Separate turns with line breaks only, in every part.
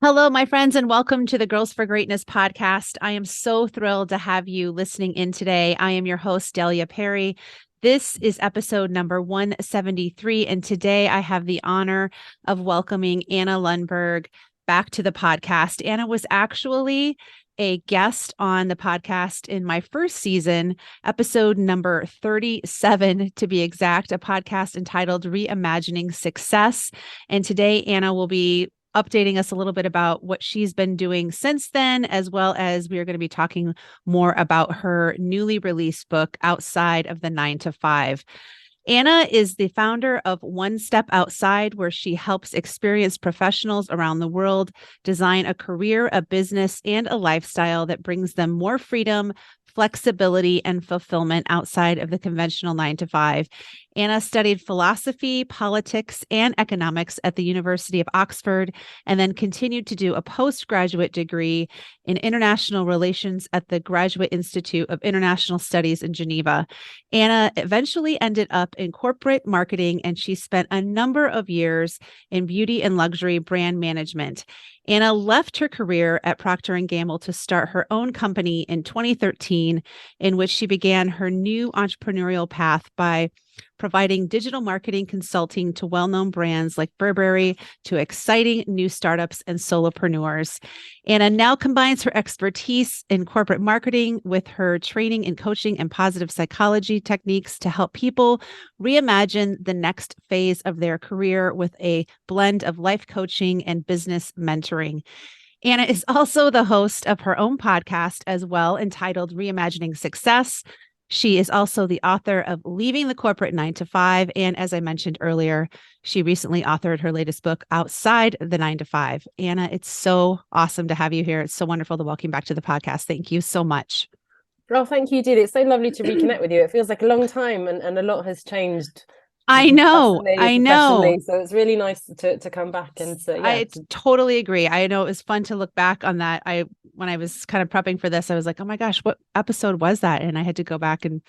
Hello, my friends, and welcome to the Girls for Greatness podcast. I am so thrilled to have you listening in today. I am your host, Delia Perry. This is episode number 173, and today I have the honor of welcoming Anna Lundberg back to the podcast. Anna was actually a guest on the podcast in my first season, episode number 37 to be exact, a podcast entitled Reimagining Success. And today, Anna will be updating us a little bit about what she's been doing since then, as well as we are going to be talking more about her newly released book, Outside of the 9 to 5. Anna is the founder of One Step Outside, where she helps experienced professionals around the world design a career, a business, and a lifestyle that brings them more freedom, flexibility, and fulfillment outside of the conventional 9 to 5. Anna studied philosophy, politics, and economics at the University of Oxford, and then continued to do a postgraduate degree in international relations at the Graduate Institute of International Studies in Geneva. Anna eventually ended up in corporate marketing, and she spent a number of years in beauty and luxury brand management. Anna left her career at Procter and Gamble to start her own company in 2013, in which she began her new entrepreneurial path by providing digital marketing consulting to well-known brands like Burberry, to exciting new startups and solopreneurs. Anna now combines her expertise in corporate marketing with her training in coaching and positive psychology techniques to help people reimagine the next phase of their career with a blend of life coaching and business mentoring. Anna is also the host of her own podcast as well, entitled Reimagining Success. She is also the author of Leaving the Corporate 9 to 5. And as I mentioned earlier, she recently authored her latest book, Outside the 9 to 5. Anna, it's so awesome to have you here. It's so wonderful to welcome back to the podcast. Thank you so much.
Oh, thank you, Julie. It's so lovely to reconnect with you. It feels like a long time and a lot has changed
I know.
professionally. So it's really nice to come back and
I totally agree. I know it was fun to look back on that. When I was kind of prepping for this, I was like, oh my gosh, what episode was that? And I had to go back and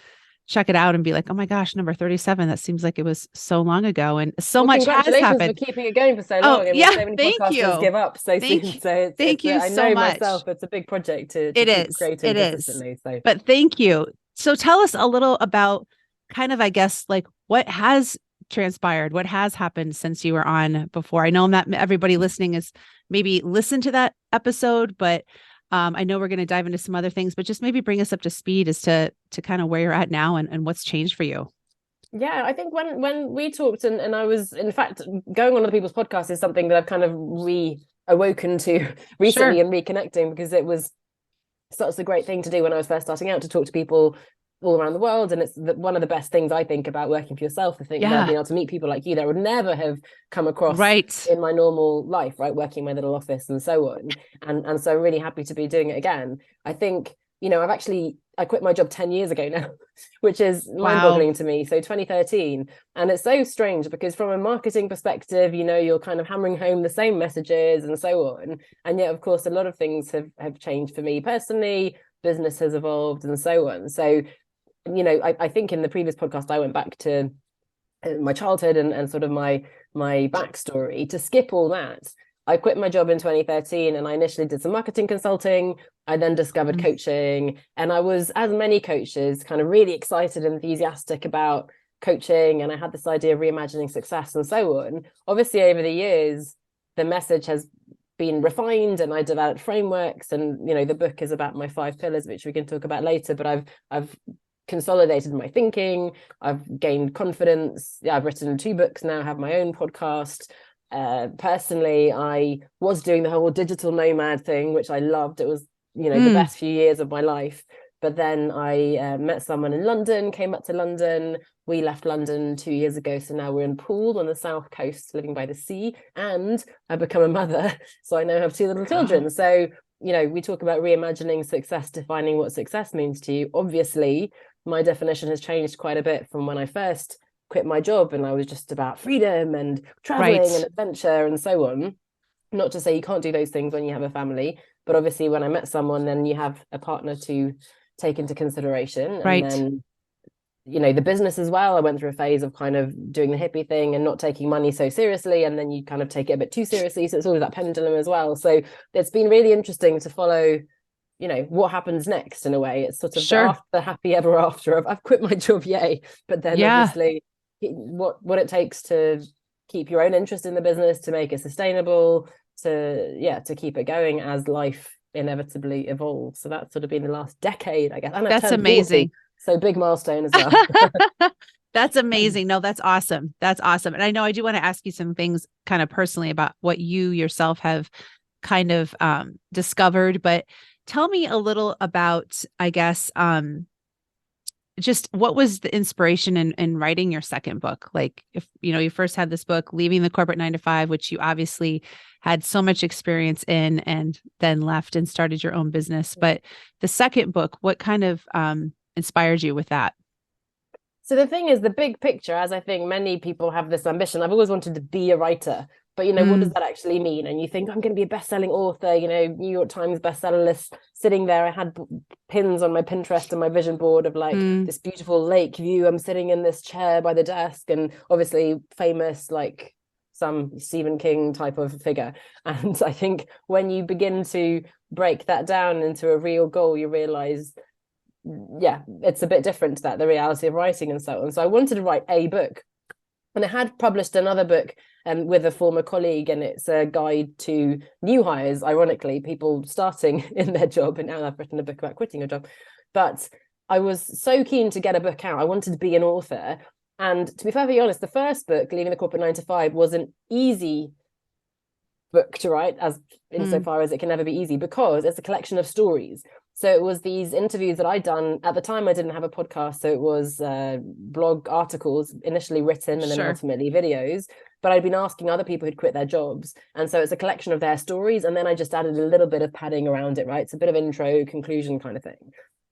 check it out and be like, oh my gosh, number 37. That seems like it was so long ago. And so much has happened.
Congratulations for keeping it going for so long.
Oh, yeah.
So many
Thank
podcasters
you.
give up so soon. So
thank you
I
so
know
much.
myself, it's a big project to
It
keep
is.
creating
It
consistently.
is.
So,
but thank you. So tell us a little about kind of, I guess, like what has transpired, what has happened since you were on before. I know not everybody listening is maybe listened to that episode, but I know we're going to dive into some other things, but just maybe bring us up to speed as to kind of where you're at now and what's changed for you.
Yeah, I think when we talked and I was, in fact, going on other people's podcasts is something that I've kind of reawoken to recently. Sure. And reconnecting, because it was such a great thing to do when I was first starting out, to talk to people all around the world. And it's one of the best things I think about working for yourself. I think that being able to meet people like you that I would never have come across in my normal life, right? Working in my little office and so on. And so I'm really happy to be doing it again. I think, I quit my job 10 years ago now, which is mind-boggling to me. So 2013. And it's so strange because from a marketing perspective, you're kind of hammering home the same messages and so on. And yet, of course, a lot of things have changed for me personally. Business has evolved and so on. So, I think in the previous podcast, I went back to my childhood and sort of my backstory. To skip all that, I quit my job in 2013 and I initially did some marketing consulting. I then discovered coaching, and I was, as many coaches, kind of really excited and enthusiastic about coaching. And I had this idea of reimagining success and so on. Obviously, over the years, the message has been refined and I developed frameworks, and the book is about my 5 pillars, which we can talk about later. But I've consolidated my thinking. I've gained confidence. I've written 2 books now, have my own podcast. Personally, I was doing the whole digital nomad thing, which I loved. It was, the best few years of my life. But then I met someone in London, came back to London. We left London 2 years ago. So now we're in Poole on the south coast, living by the sea. And I've become a mother. So I now have 2 little children. So, we talk about reimagining success, defining what success means to you. Obviously, my definition has changed quite a bit from when I first quit my job and I was just about freedom and traveling and adventure and so on. Not to say you can't do those things when you have a family, but obviously when I met someone, then you have a partner to take into consideration. And then the business as well. I went through a phase of kind of doing the hippie thing and not taking money so seriously, and then you kind of take it a bit too seriously, so it's always that pendulum as well. So it's been really interesting to follow what happens next. In a way, it's sort of after the happy ever after of I've quit my job, yay, but then obviously what it takes to keep your own interest in the business, to make it sustainable, to keep it going as life inevitably evolves. So that's sort of been the last decade, I guess. And
that's amazing.
40, so big milestone as well.
That's amazing. No, that's awesome. That's awesome. And I know I do want to ask you some things kind of personally about what you yourself have kind of discovered, but tell me a little about, I guess, just what was the inspiration in writing your second book? Like, if you first had this book, Leaving the Corporate 9-to-5, which you obviously had so much experience in, and then left and started your own business. But the second book, what kind of inspired you with that?
So the thing is, the big picture, as I think many people have this ambition, I've always wanted to be a writer. But, what does that actually mean? And you think, I'm going to be a best-selling author, New York Times bestseller list, sitting there. I had pins on my Pinterest and my vision board of like this beautiful lake view. I'm sitting in this chair by the desk, and obviously famous, like some Stephen King type of figure. And I think when you begin to break that down into a real goal, you realize, it's a bit different to that, the reality of writing and so on. So I wanted to write a book. And I had published another book with a former colleague, and it's a guide to new hires, ironically, people starting in their job. And now I've written a book about quitting a job. But I was so keen to get a book out. I wanted to be an author. And to be perfectly honest, the first book, Leaving the Corporate 9-to-5, was an easy book to write, as insofar as it can never be easy, because it's a collection of stories. So it was these interviews that I'd done. At the time, I didn't have a podcast, so it was blog articles, initially written and then ultimately videos. But I'd been asking other people who'd quit their jobs. And so it's a collection of their stories. And then I just added a little bit of padding around it, right? It's a bit of intro, conclusion kind of thing.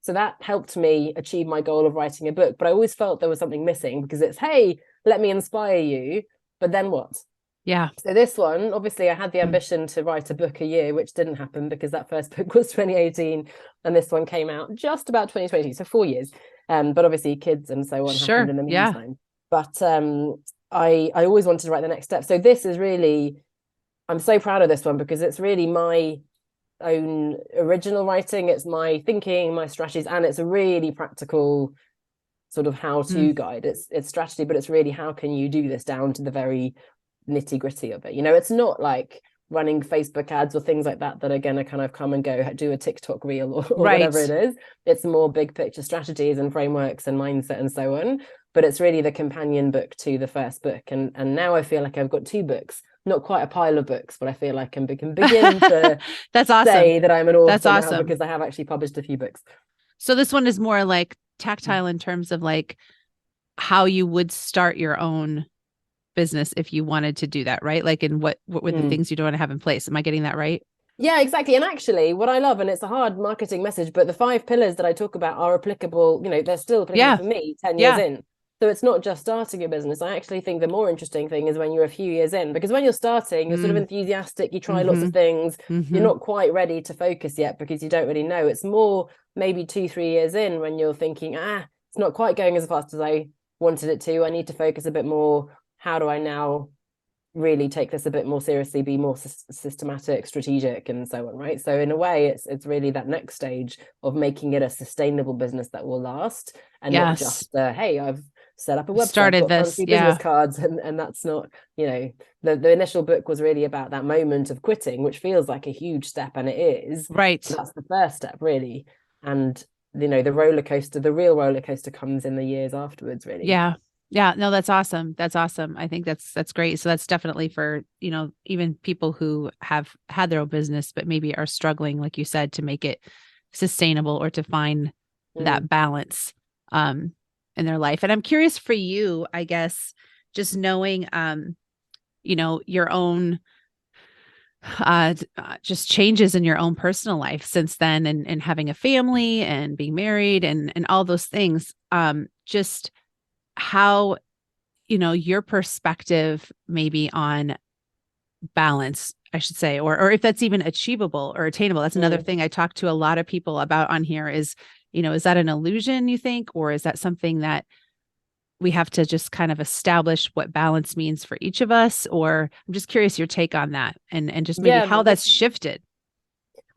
So that helped me achieve my goal of writing a book. But I always felt there was something missing, because it's, hey, let me inspire you. But then what?
Yeah.
So this one, obviously I had the ambition to write a book a year, which didn't happen because that first book was 2018 and this one came out just about 2020. So 4 years. But obviously kids and so on happened in the meantime. But I always wanted to write the next step. So this is really, I'm so proud of this one, because it's really my own original writing. It's my thinking, my strategies, and it's a really practical sort of how-to guide. It's strategy, but it's really how can you do this down to the very nitty-gritty of it. It's not like running Facebook ads or things like that are going to kind of come and go, do a TikTok reel or whatever it is. It's more big picture strategies and frameworks and mindset and so on. But it's really the companion book to the first book. And now I feel like I've got 2 books, not quite a pile of books, but I feel like I can begin to
That's awesome.
say that I'm an author.
That's awesome.
Now, because I have actually published a few books.
So this one is more like tactile in terms of like how you would start your own business if you wanted to do that, right? Like, in what were the things you'd want to have in place? Am I getting that right?
Yeah, exactly. And actually what I love, and it's a hard marketing message, but the 5 pillars that I talk about are applicable, they're still applicable for me 10 years in. So it's not just starting a business. I actually think the more interesting thing is when you're a few years in, because when you're starting, you're sort of enthusiastic, you try lots of things, you're not quite ready to focus yet because you don't really know. It's more maybe 2-3 years in when you're thinking, it's not quite going as fast as I wanted it to. I need to focus a bit more. How do I now really take this a bit more seriously, be more systematic, strategic, and so on, right? So in a way, it's really that next stage of making it a sustainable business that will last, and not just, hey, I've set up a website,
started this
business cards, and that's not, the initial book was really about that moment of quitting, which feels like a huge step, and it is. Right. That's the first step, really. And, the roller coaster, the real roller coaster comes in the years afterwards, really.
Yeah. Yeah, no, that's awesome. That's awesome. I think that's great. So that's definitely for, even people who have had their own business, but maybe are struggling, like you said, to make it sustainable or to find that balance in their life. And I'm curious for you, I guess, just knowing, your own just changes in your own personal life since then, and having a family and being married and all those things, just how, your perspective maybe on balance, I should say, or if that's even achievable or attainable. That's another thing I talk to a lot of people about on here is, is that an illusion, you think, or is that something that we have to just kind of establish what balance means for each of us? Or I'm just curious your take on that and just maybe how that's shifted.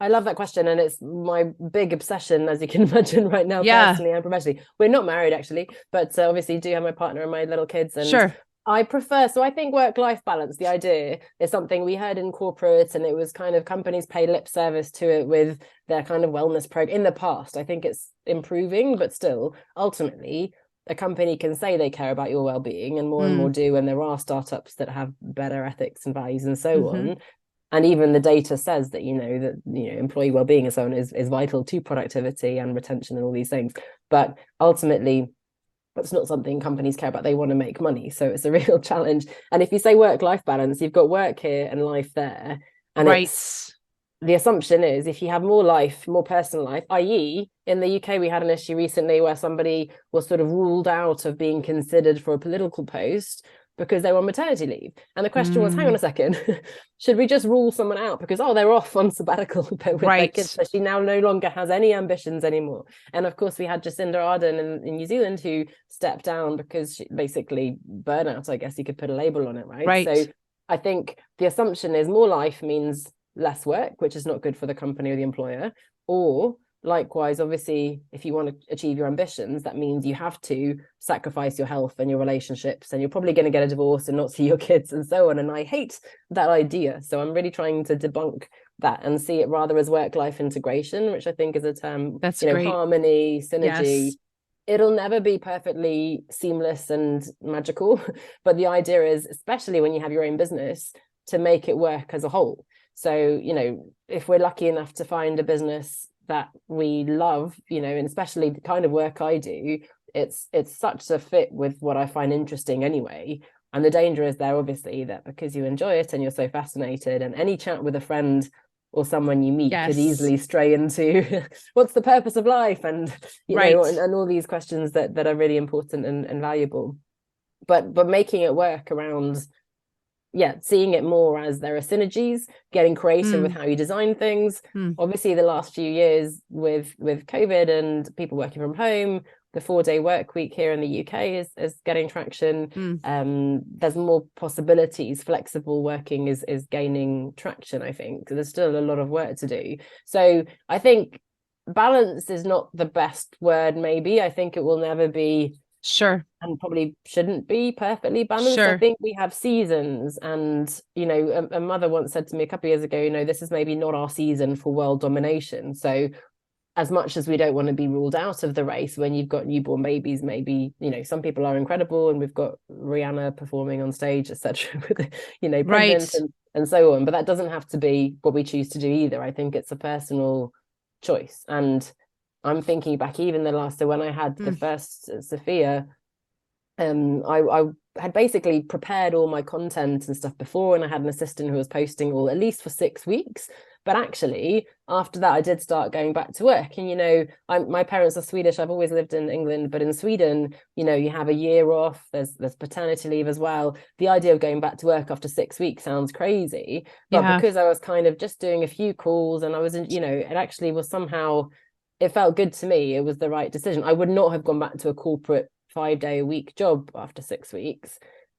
I love that question. And it's my big obsession, as you can imagine right now, personally and professionally. We're not married actually, but obviously do have my partner and my little kids. And I prefer, so I think work-life balance, the idea is something we heard in corporate, and it was kind of companies pay lip service to it with their kind of wellness program in the past. I think it's improving, but still, ultimately, a company can say they care about your well-being, and more do, and there are startups that have better ethics and values and so on. And even the data says that, employee well-being and so on is vital to productivity and retention and all these things. But ultimately, that's not something companies care about. They want to make money. So it's a real challenge. And if you say work-life balance, you've got work here and life there. And the assumption is if you have more life, more personal life, i.e. in the UK, we had an issue recently where somebody was sort of ruled out of being considered for a political post because they were on maternity leave. And the question was, hang on a second, should we just rule someone out because, they're off on sabbatical with their kids, so she now no longer has any ambitions anymore. And of course, we had Jacinda Ardern in New Zealand who stepped down because she basically burnout, I guess you could put a label on it, right? So I think the assumption is more life means less work, which is not good for the company or the employer. Or likewise, obviously, if you want to achieve your ambitions, that means you have to sacrifice your health and your relationships, and you're probably going to get a divorce and not see your kids and so on. And I hate that idea. So I'm really trying to debunk that and see it rather as work-life integration, which I think is a term,
that's great.
Harmony, synergy. Yes. It'll never be perfectly seamless and magical, but the idea is, especially when you have your own business, to make it work as a whole. So, if we're lucky enough to find a business that we love, and especially the kind of work I do, it's such a fit with what I find interesting anyway. And the danger is there, obviously, that because you enjoy it and you're so fascinated, and any chat with a friend or someone you meet could easily stray into what's the purpose of life, and you know, and all these questions that are really important and valuable. But making it work around seeing it more as there are synergies, getting creative with how you design things. Obviously, the last few years with COVID and people working from home, the 4-day work week here in the UK is getting traction. There's more possibilities. Flexible working is gaining traction, I think. There's still a lot of work to do. So I think balance is not the best word, maybe. I think it will never be and probably shouldn't be perfectly balanced. I think we have seasons, and a mother once said to me a couple of years ago, this is maybe not our season for world domination. So as much as we don't want to be ruled out of the race when you've got newborn babies, maybe some people are incredible, and we've got Rihanna performing on stage, etc., with pregnant and so on, but that doesn't have to be what we choose to do either. I think it's a personal choice. And I'm thinking back even so when I had the first Sophia, I had basically prepared all my content and stuff before, and I had an assistant who was posting all at least for 6 weeks. But actually, after that, I did start going back to work. And, my parents are Swedish. I've always lived in England, but in Sweden, you have a year off. There's paternity leave as well. The idea of going back to work after 6 weeks sounds crazy. But because I was kind of just doing a few calls, and I was, it actually was somehow, it felt good to me. It was the right decision. I would not have gone back to a corporate 5-day-a-week job after 6 weeks.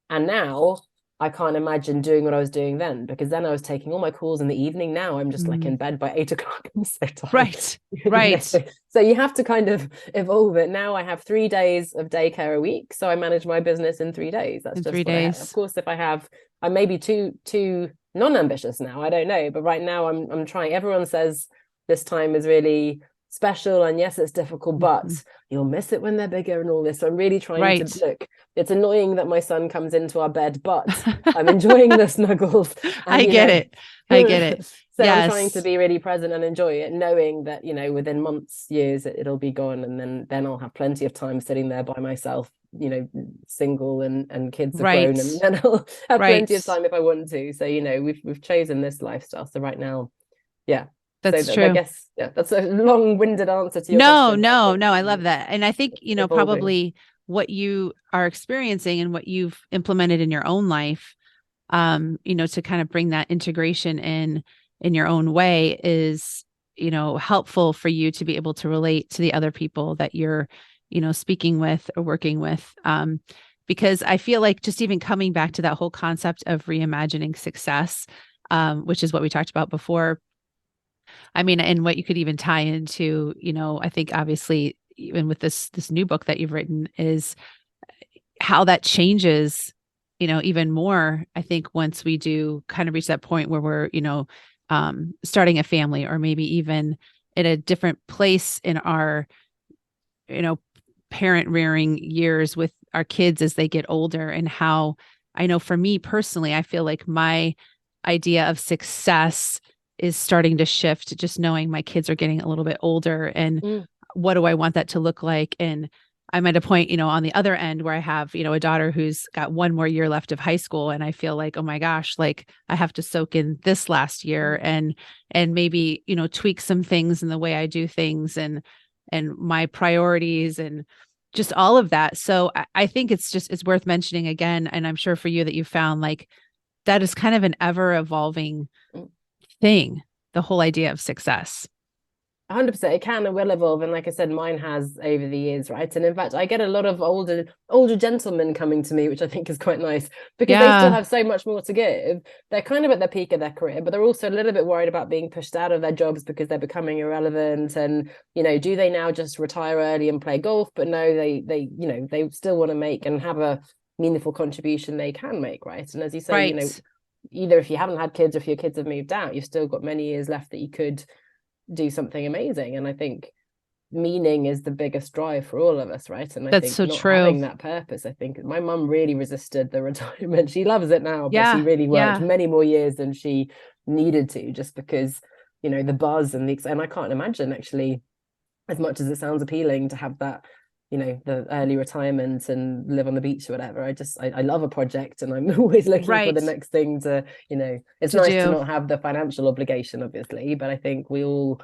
And now I can't imagine doing what I was doing then, because then I was taking all my calls in the evening. Now I'm just like in bed by 8 o'clock. I'm so tired. Right. So you have to kind of evolve it. Now I have 3 days of daycare a week. So I manage my business in 3 days. That's in just 3 days. Of course, if I may be too non-ambitious now. I don't know. But right now I'm trying. Everyone says this time is really special, and yes, it's difficult, but you'll miss it when they're bigger and all this. So I'm really trying to look. It's annoying that my son comes into our bed, but I'm enjoying the snuggles. And,
I get it.
So I'm trying to be really present and enjoy it, knowing that within months, years, it'll be gone, and then I'll have plenty of time sitting there by myself, single and kids are grown, and then I'll have plenty of time if I want to. So we've chosen this lifestyle. So right now,
that's true.
I guess that's a long-winded answer to your question.
No, I love that. And I think, probably what you are experiencing and what you've implemented in your own life, to kind of bring that integration in your own way is, helpful for you to be able to relate to the other people that you're, speaking with or working with. Because I feel like just even coming back to that whole concept of reimagining success, which is what we talked about before. I mean, and what you could even tie into, I think obviously even with this new book that you've written is how that changes, even more, I think once we do kind of reach that point where we're, starting a family or maybe even in a different place in our, parent rearing years with our kids as they get older, and how I know for me personally, I feel like my idea of success is starting to shift, just knowing my kids are getting a little bit older and what do I want that to look like? And I'm at a point, on the other end where I have, a daughter who's got one more year left of high school. And I feel like, oh my gosh, like I have to soak in this last year and maybe, tweak some things in the way I do things and my priorities and just all of that. So I think it's worth mentioning again. And I'm sure for you that you found like that is kind of an ever evolving thing, the whole idea of success.
100%. It can and will evolve, and like I said, mine has over the years, right? And in fact, I get a lot of older gentlemen coming to me, which I think is quite nice because they still have so much more to give. They're kind of at the peak of their career, but they're also a little bit worried about being pushed out of their jobs because they're becoming irrelevant. And do they now just retire early and play golf? But no, they still want to make and have a meaningful contribution they can make, right? And as you say, either if you haven't had kids or if your kids have moved out, you've still got many years left that you could do something amazing. And I think meaning is the biggest drive for all of us, right? And I think
so
not
true.
Having that purpose, I think my mum really resisted the retirement. She loves it now, but she really worked many more years than she needed to, just because the buzz and I can't imagine, actually, as much as it sounds appealing to have that, the early retirement and live on the beach or whatever. I love a project, and I'm always looking for the next thing to, it's nice to not have the financial obligation, obviously, but I think we all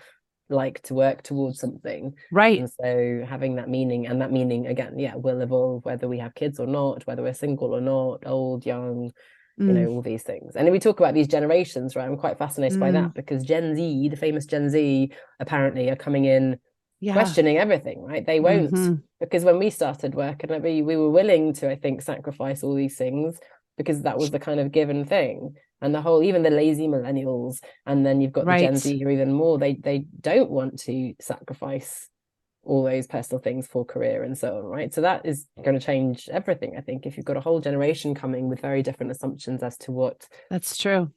like to work towards something.
Right.
And so having that meaning, and that meaning again, will evolve whether we have kids or not, whether we're single or not, old, young, all these things. And we talk about these generations, right? I'm quite fascinated by that, because Gen Z, the famous Gen Z, apparently are coming in questioning everything, right? They won't, because when we started work, and we were willing to, I think, sacrifice all these things because that was the kind of given thing. And the whole, even the lazy millennials, and then you've got the Gen Z who are even more, they don't want to sacrifice all those personal things for career and so on, right? So that is going to change everything, I think, if you've got a whole generation coming with very different assumptions as to what
that's true,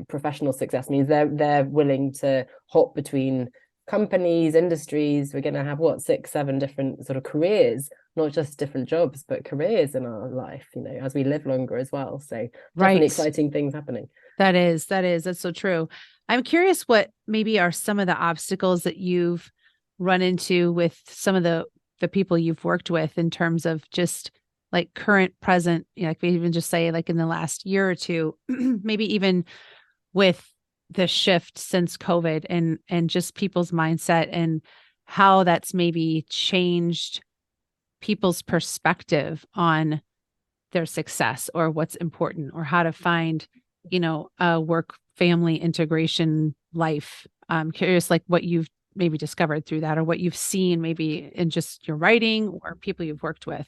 professional success means. They're willing to hop between companies, industries. We're going to have 6, 7 different sort of careers, not just different jobs, but careers in our life, as we live longer as well. So definitely exciting things happening. That's
so true. I'm curious what maybe are some of the obstacles that you've run into with some of the people you've worked with in terms of just like current, present, like we even just say like in the last year or two, maybe even with the shift since COVID and just people's mindset and how that's maybe changed people's perspective on their success or what's important or how to find, a work family integration life. I'm curious, like what you've maybe discovered through that or what you've seen maybe in just your writing or people you've worked with.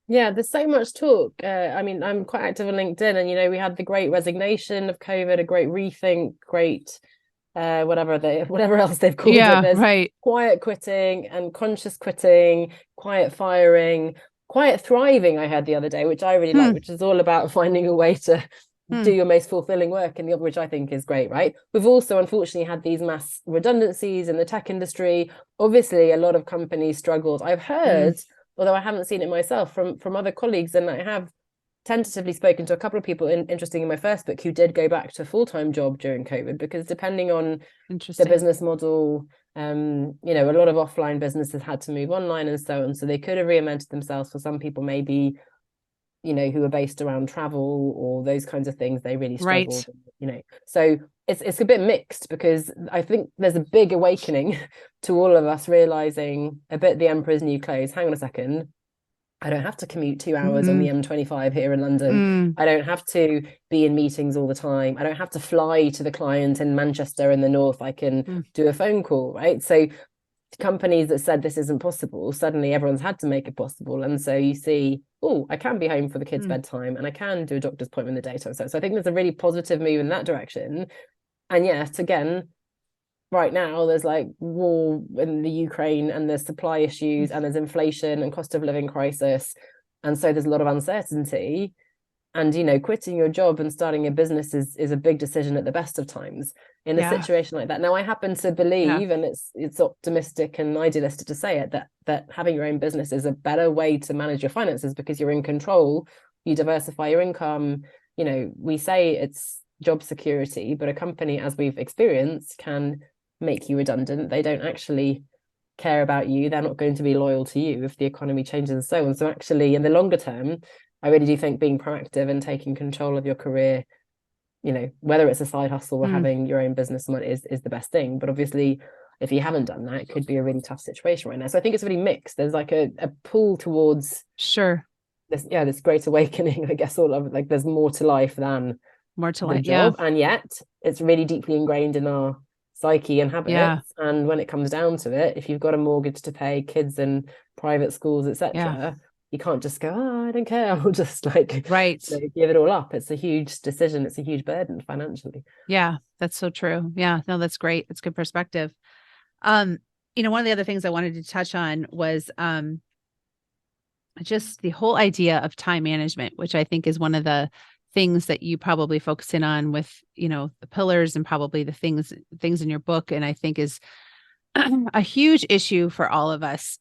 Yeah, there's so much talk. I'm quite active on LinkedIn, and we had the great resignation of COVID, a great rethink, great whatever else they've called it. There's quiet quitting and conscious quitting, quiet firing, quiet thriving. I heard the other day, which I really like, which is all about finding a way to do your most fulfilling work, and which I think is great, right? We've also unfortunately had these mass redundancies in the tech industry. Obviously, a lot of companies struggled. I've heard, although I haven't seen it myself, from other colleagues, and I have tentatively spoken to a couple of people interesting in my first book who did go back to a full-time job during COVID, because depending on the business model, a lot of offline businesses had to move online and so on. So they could have reinvented themselves. For some people, maybe, who are based around travel or those kinds of things, they really struggled, So it's a bit mixed, because I think there's a big awakening to all of us realizing a bit the emperor's new clothes. Hang on a second. I don't have to commute 2 hours on the M25 here in London. I don't have to be in meetings all the time. I don't have to fly to the client in Manchester in the north. I can do a phone call, right? So companies that said this isn't possible, suddenly everyone's had to make it possible. And so you see, oh, I can be home for the kids' bedtime, and I can do a doctor's appointment in the daytime. So I think there's a really positive move in that direction. And yes, again, right now there's like war in the Ukraine, and there's supply issues, and there's inflation and cost of living crisis. And so there's a lot of uncertainty. And, you know, quitting your job and starting a business is a big decision at the best of times in a situation like that. Now, I happen to believe, and it's optimistic and idealistic to say it, that having your own business is a better way to manage your finances, because you're in control, you diversify your income. You know, we say it's job security, but a company, as we've experienced, can make you redundant. They don't actually care about you. They're not going to be loyal to you if the economy changes and so on. So actually, in the longer term, I really do think being proactive and taking control of your career, you know, whether it's a side hustle or having your own business is the best thing. But obviously, if you haven't done that, it could be a really tough situation right now. So I think it's really mixed. There's like a pull towards this great awakening, I guess, all of like there's more to life than the job. And yet it's really deeply ingrained in our psyche and habits. And when it comes down to it, if you've got a mortgage to pay, kids in private schools, etc., you can't just go, oh, I don't care, I'll just like you know, give it all up. It's a huge decision. It's a huge burden financially.
Yeah, that's so true. Yeah, no, that's great. That's good perspective. You know, one of the other things I wanted to touch on was just the whole idea of time management, which I think is one of the things that you probably focus in on with, you know, the pillars and probably the things in your book. And I think is a huge issue for all of us.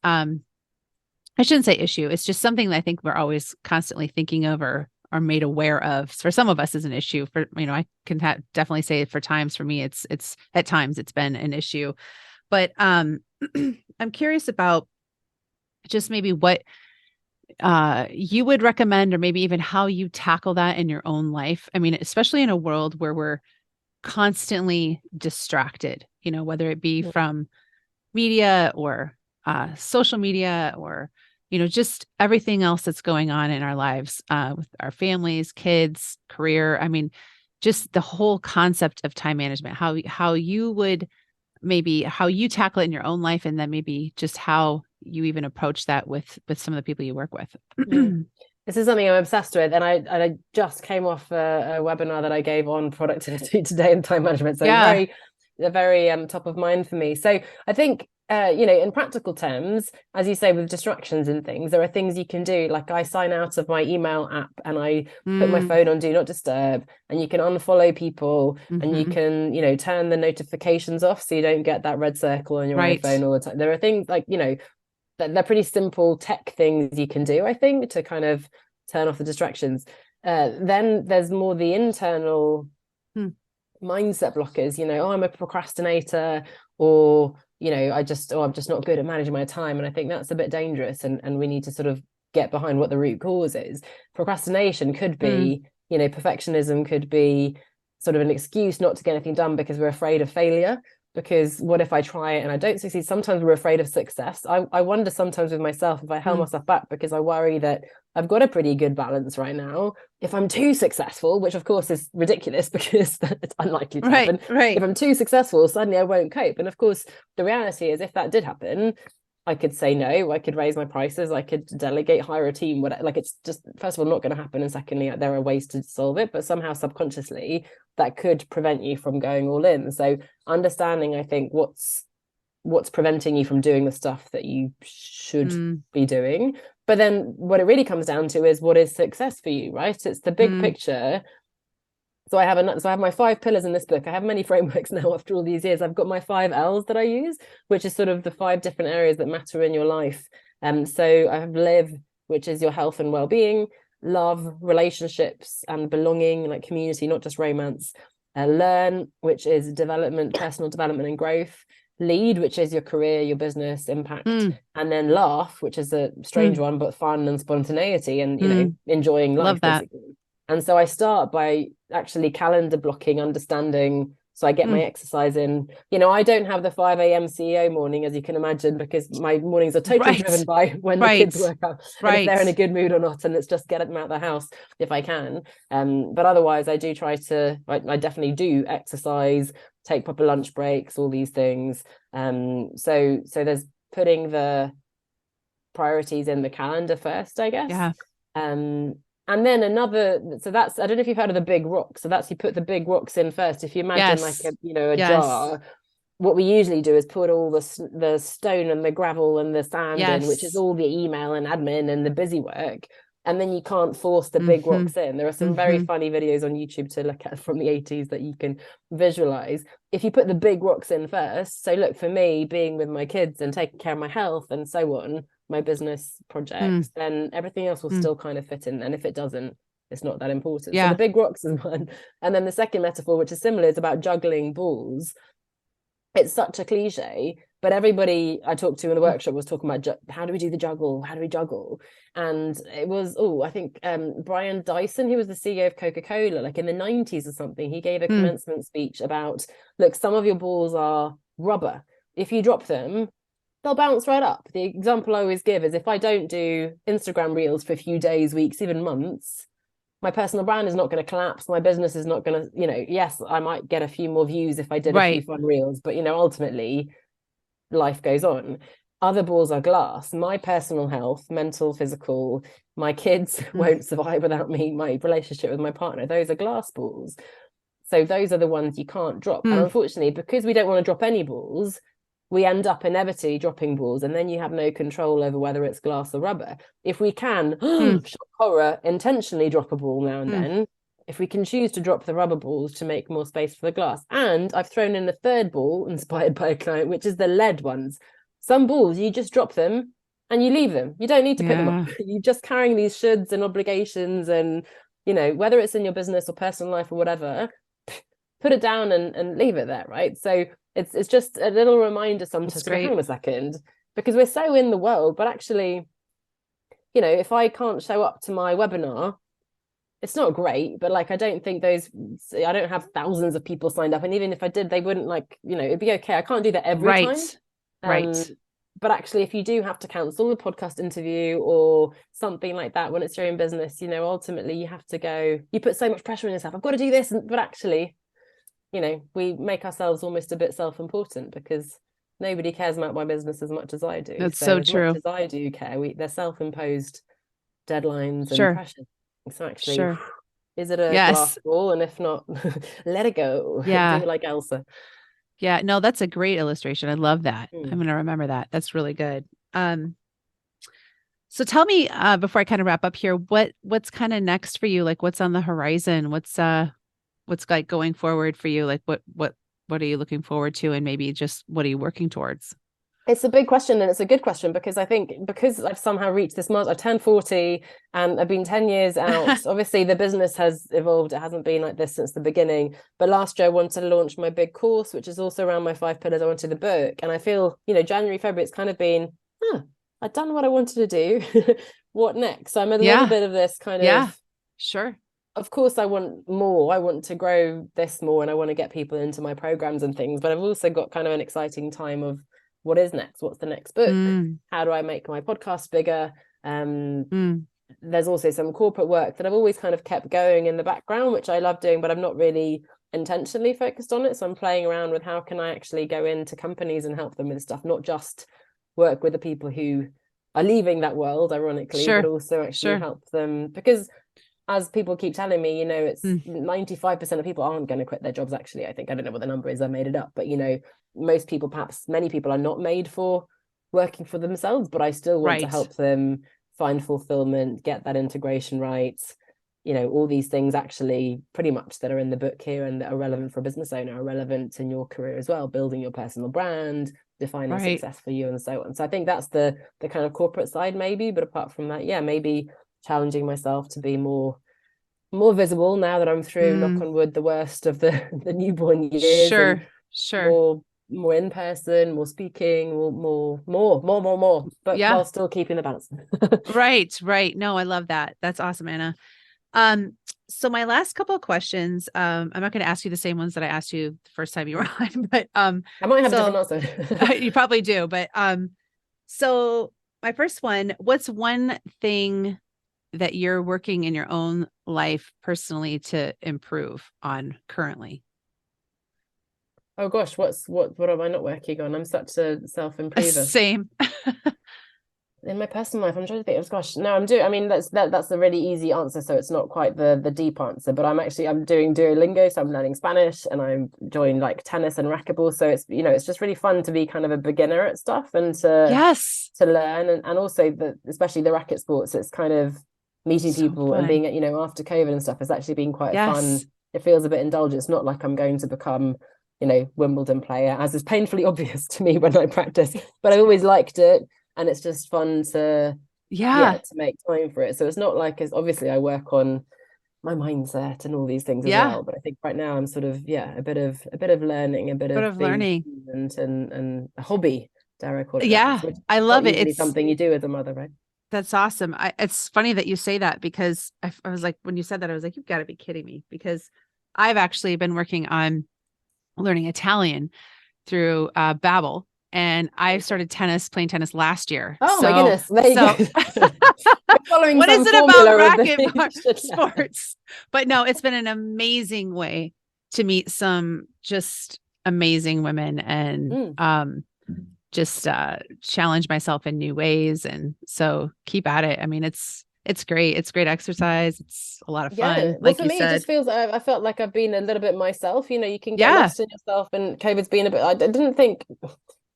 I shouldn't say issue. It's just something that I think we're always constantly thinking of or made aware of. For some of us is an issue. For, you know, I can definitely say for times, for me, it's at times it's been an issue. But I'm curious about just maybe what you would recommend, or maybe even how you tackle that in your own life. I mean, especially in a world where we're constantly distracted, you know, whether it be from media or social media, or, you know, just everything else that's going on in our lives, with our families, kids, career. I mean, just the whole concept of time management, how you would maybe how you tackle it in your own life, and then maybe just how you even approach that with some of the people you work with.
This is something I'm obsessed with, and I just came off a webinar that I gave on productivity today and time management. So very top of mind for me. So I think you know, in practical terms, as you say, with distractions and things, there are things you can do. Like I sign out of my email app and I put my phone on do not disturb, and you can unfollow people, and you can, you know, turn the notifications off so you don't get that red circle on your iPhone all the time. There are things like, you know, they're pretty simple tech things you can do, I think, to kind of turn off the distractions. Then there's more the internal mindset blockers, you know, oh, I'm a procrastinator, or, you know, I'm just not good at managing my time. And I think that's a bit dangerous, and we need to sort of get behind what the root cause is. Procrastination could be, you know, perfectionism could be sort of an excuse not to get anything done because we're afraid of failure. Because what if I try it and I don't succeed? Sometimes we're afraid of success. I wonder sometimes with myself if I held myself back because I worry that I've got a pretty good balance right now. If I'm too successful, which of course is ridiculous because it's unlikely to happen. If I'm too successful, suddenly I won't cope. And of course, the reality is if that did happen, I could say no, I could raise my prices, I could delegate, hire a team, whatever. Like, it's just, first of all, not going to happen. And secondly, there are ways to solve it, but somehow subconsciously that could prevent you from going all in. So understanding, I think, what's preventing you from doing the stuff that you should be doing. But then what it really comes down to is, what is success for you, right? It's the big picture. So I have my 5 pillars in this book. I have many frameworks now after all these years. I've got my 5 L's that I use, which is sort of the 5 different areas that matter in your life. So I have live, which is your health and well-being; love, relationships and belonging, like community, not just romance; learn, which is development, personal development and growth; lead, which is your career, your business impact; and then laugh, which is a strange one, but fun and spontaneity and, you know, enjoying life.
Love that.
Basically. And so I start by actually calendar blocking, understanding, so I get my exercise in. You know, I don't have the 5 a.m. CEO morning, as you can imagine, because my mornings are totally driven by when the kids work up, and if they're in a good mood or not, and it's just get them out of the house if I can. But otherwise, I do try to, I definitely do exercise, take proper lunch breaks, all these things. So there's putting the priorities in the calendar first, I guess.
Yeah.
And then so that's, I don't know if you've heard of the big rocks. So that's, you put the big rocks in first. If you imagine
Yes.
like a
Yes.
jar, what we usually do is put all the stone and the gravel and the sand in, which is
Yes.
all the email and admin and the busy work. And then you can't force the big rocks in. There are some very funny videos on YouTube to look at from the 80s that you can visualize. If you put the big rocks in first, so look, for me, being with my kids and taking care of my health and so on, my business projects, then everything else will still kind of fit in. And if it doesn't, it's not that important.
Yeah.
So the big rocks is one. And then the second metaphor, which is similar, is about juggling balls. It's such a cliche, but everybody I talked to in the workshop was talking about how do we do the juggle? How do we juggle? And it was, I think Brian Dyson, who was the CEO of Coca-Cola, like in the 90s or something, he gave a commencement speech about, look, some of your balls are rubber. If you drop them, they'll bounce right up. The example I always give is if I don't do Instagram reels for a few days, weeks, even months, my personal brand is not going to collapse. My business is not going to, yes, I might get a few more views if I did a few fun reels, but, ultimately life goes on. Other balls are glass. My personal health, mental, physical, my kids won't survive without me, my relationship with my partner, those are glass balls. So those are the ones you can't drop. And unfortunately, because we don't want to drop any balls, we end up inevitably dropping balls, and then you have no control over whether it's glass or rubber. If we can, shock horror, intentionally drop a ball now and then, if we can choose to drop the rubber balls to make more space for the glass. And I've thrown in a third ball inspired by a client, which is the lead ones. Some balls, you just drop them and you leave them. You don't need to pick them up. You're just carrying these shoulds and obligations, and, whether it's in your business or personal life or whatever, put it down and leave it there, right? So it's just a little reminder sometimes to go, hang on a second, because we're so in the world, but actually, if I can't show up to my webinar, it's not great, but like, I don't have thousands of people signed up. And even if I did, they wouldn't it'd be okay. I can't do that every time. Right. But actually, if you do have to cancel the podcast interview or something like that, when it's your own business, ultimately you have to go, you put so much pressure on yourself. I've got to do this. But actually, we make ourselves almost a bit self-important, because nobody cares about my business as much as I do.
That's so true.
As much as I do care, they're self-imposed deadlines and pressure. So actually, is it a glass ball? And if not, let it go. Do like Elsa.
Yeah, no, that's a great illustration. I love that. I'm going to remember that. That's really good. So tell me, before I kind of wrap up here, what's kind of next for you? Like, what's on the horizon? What's like going forward for you? Like, what are you looking forward to? And maybe just what are you working towards?
It's a big question, and it's a good question, because I think because I've somehow reached this mark, I've turned 40 and I've been 10 years out. Obviously, the business has evolved. It hasn't been like this since the beginning. But last year, I wanted to launch my big course, which is also around my 5 pillars. I wanted the book. And I feel, January, February, it's kind of been, I've done what I wanted to do. What next? So I'm a little bit of this kind of...
Sure.
Of course, I want more. I want to grow this more, and I want to get people into my programs and things. But I've also got kind of an exciting time of, what is next? What's the next book? How do I make my podcast bigger? There's also some corporate work that I've always kind of kept going in the background, which I love doing, but I'm not really intentionally focused on it. So I'm playing around with how can I actually go into companies and help them with stuff, not just work with the people who are leaving that world, ironically, but also actually help them. Because as people keep telling me, it's 95% of people aren't going to quit their jobs. Actually, I don't know what the number is. I made it up, but most people, perhaps many people, are not made for working for themselves, but I still want to help them find fulfillment, get that integration right. All these things actually pretty much that are in the book here and that are relevant for a business owner are relevant in your career as well, building your personal brand, defining success for you, and so on. So I think that's the kind of corporate side, maybe. But apart from that, maybe challenging myself to be more visible now that I'm through, knock on wood, the worst of the newborn years. More in person, more speaking, more, but while still keeping the balance.
Right. No, I love that. That's awesome, Anna. So my last couple of questions, I'm not going to ask you the same ones that I asked you the first time you were on, but I
might have a different answer.
You probably do, but so my first one, what's one thing that you're working in your own life personally to improve on currently?
Oh gosh, what am I not working on? I'm such a self-improver.
Same.
In my personal life, I'm trying to think of, gosh, no, I mean, that's a really easy answer. So it's not quite the deep answer, but I'm doing Duolingo. So I'm learning Spanish, and I'm joined like tennis and racquetball. So it's, it's just really fun to be kind of a beginner at stuff and
Yes.
to learn. And also especially the racket sports, it's kind of meeting
So
people
fun.
and being, after COVID and stuff, has actually been quite fun.
Yes.
It feels a bit indulgent. It's not like I'm going to become, Wimbledon player, as is painfully obvious to me when I practice, but I always liked it. And it's just fun to make time for it. So it's not like, as obviously I work on my mindset and all these things as well. But I think right now I'm sort of, a bit of learning, a bit of
learning,
and a hobby, dare I call it.
Yeah,
that,
I love it.
It's something you do as a mother, right?
That's awesome. It's funny that you say that, because I was like, when you said that, I was like, you've got to be kidding me, because I've actually been working on learning Italian through Babbel. And I started playing tennis last year.
Oh my goodness. There you go. Following
what is it about racket sports? But no, it's been an amazing way to meet some just amazing women and just challenge myself in new ways. And so keep at it. I mean, it's great. It's great exercise. It's a lot of fun.
Well,
like
for
you
me,
said.
It just feels, I felt like I've been a little bit myself. You can get lost in yourself, and COVID's been a bit, I didn't think,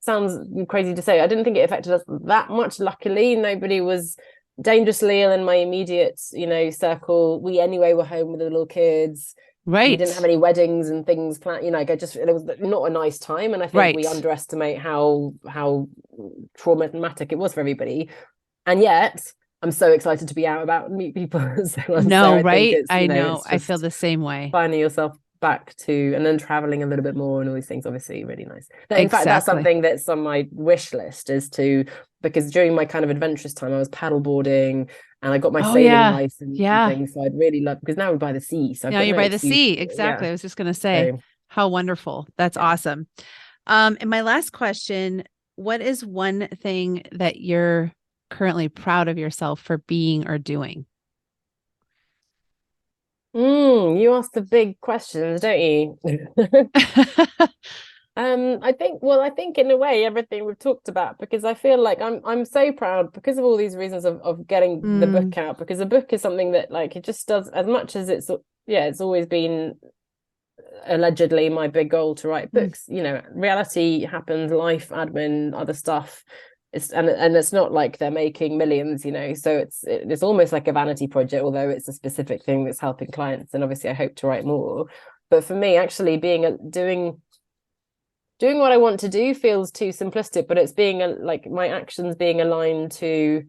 sounds crazy to say, I didn't think it affected us that much. Luckily, nobody was dangerously ill in my immediate, circle. We anyway were home with the little kids.
Right.
We didn't have any weddings and things planned. It was not a nice time. And I think we underestimate how traumatic it was for everybody. And yet I'm so excited to be out about and meet people.
I know. I feel the same way.
Finding yourself back to, and then traveling a little bit more and all these things, obviously really nice. In fact, that's something that's on my wish list, because during my kind of adventurous time, I was paddleboarding and I got my sailing license and things. So I'd really love, because now we're by the sea. So
now you're by the sea. Exactly. I was just going to say, how wonderful. That's awesome. And my last question, what is one thing that you're currently proud of yourself for being or doing?
You ask the big questions, don't you? I think in a way everything we've talked about, because I feel like I'm so proud because of all these reasons of getting the book out, because the book is something that, like, it just does, as much as it's always been allegedly my big goal to write books. Reality happens, life, admin, other stuff. It's not like they're making millions, so it's almost like a vanity project, although it's a specific thing that's helping clients, and obviously I hope to write more. But for me, actually doing what I want to do feels too simplistic, but it's being like my actions being aligned to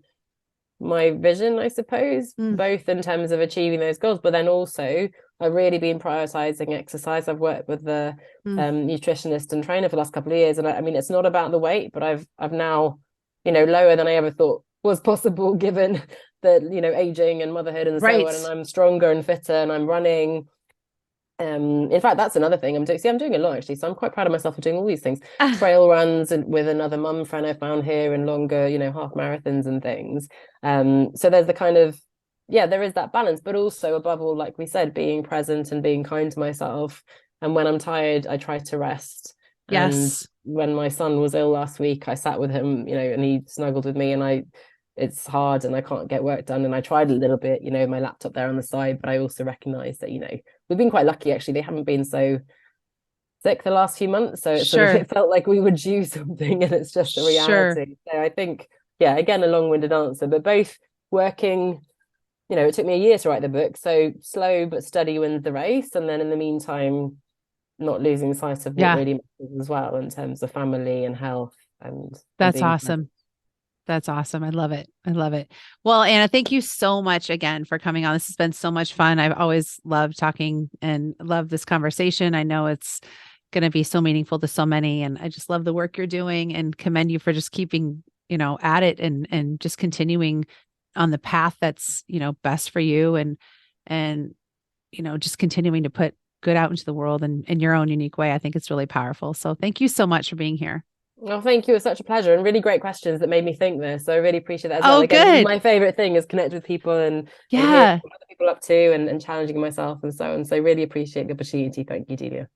my vision, I suppose, both in terms of achieving those goals, but then also I've really been prioritizing exercise. I've worked with the nutritionist and trainer for the last couple of years, and I mean, it's not about the weight, but I've now, lower than I ever thought was possible, given the aging and motherhood and so on, and I'm stronger and fitter, and I'm running. In fact, that's another thing I'm doing a lot, actually, so I'm quite proud of myself for doing all these things. Trail runs and with another mum friend I found here, and longer, half marathons and things. So there's the kind of, there is that balance, but also above all, like we said, being present and being kind to myself. And when I'm tired, I try to rest. And when my son was ill last week, I sat with him, and he snuggled with me, and it's hard and I can't get work done. And I tried a little bit, my laptop there on the side, but I also recognize that, we've been quite lucky, actually. They haven't been so sick the last few months. So it felt like we were due something, and it's just a reality. So I think, again, a long-winded answer, but both working, it took me a year to write the book. So slow but steady wins the race. And then in the meantime, not losing sight of what really matters as well, in terms of family and health. And
that's awesome. That's awesome. I love it. I love it. Well, Anna, thank you so much again for coming on. This has been so much fun. I've always loved talking and love this conversation. I know it's going to be so meaningful to so many, and I just love the work you're doing, and commend you for just keeping, at it and just continuing on the path that's, best for you, and just continuing to put good out into the world and in your own unique way. I think it's really powerful. So thank you so much for being here.
Well, thank you. It's such a pleasure, and really great questions that made me think this. So I really appreciate that as well. Again, my favorite thing is connect with people and hear what other people up to, and challenging myself and so on. So really appreciate the opportunity. Thank you, Delia.